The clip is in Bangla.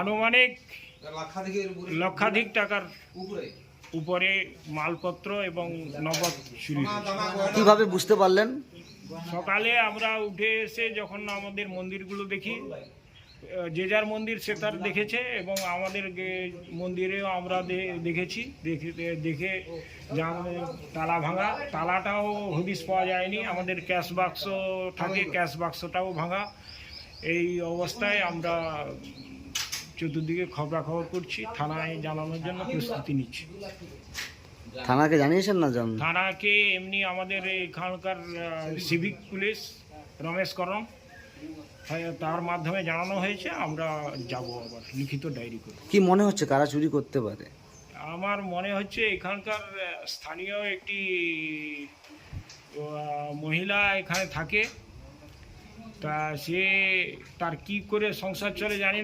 আনুমানিক লক্ষাধিক টাকার উপরে মালপত্র এবং নগদ চুরি হয়েছে। কিভাবে বুঝতে পারলেন? সকালে আমরা উঠে এসে যখন আমাদের মন্দিরগুলো দেখি, যে যার মন্দির সে তার দেখেছে এবং আমাদের মন্দিরেও আমরা দেখেছি। দেখে তালা ভাঙা, তালাটাও হদিশ পাওয়া যায়নি। আমাদের ক্যাশ বাক্স থাকে, ক্যাশ বাক্সটাও ভাঙা। এই অবস্থায় আমরা চতুর্দিকে খবরাখবর করছি, থানায় জানানোর জন্য প্রস্তুতি নিচ্ছি। থানাকে জানিয়েছেন না? থানাকে এমনি আমাদের এখানকার সিভিক পুলিশ রমেশ করণ, তার মাধ্যমে জানানো হয়েছে। আমরা যাব আবার লিখিত ডায়েরি করে। কি মনে হচ্ছে কারা চুরি করতে পারে? আমার মনে হচ্ছে এখানকার স্থানীয় একটি মহিলা এখানে থাকে, তা সে তার কি করে সংসার চলে জানি।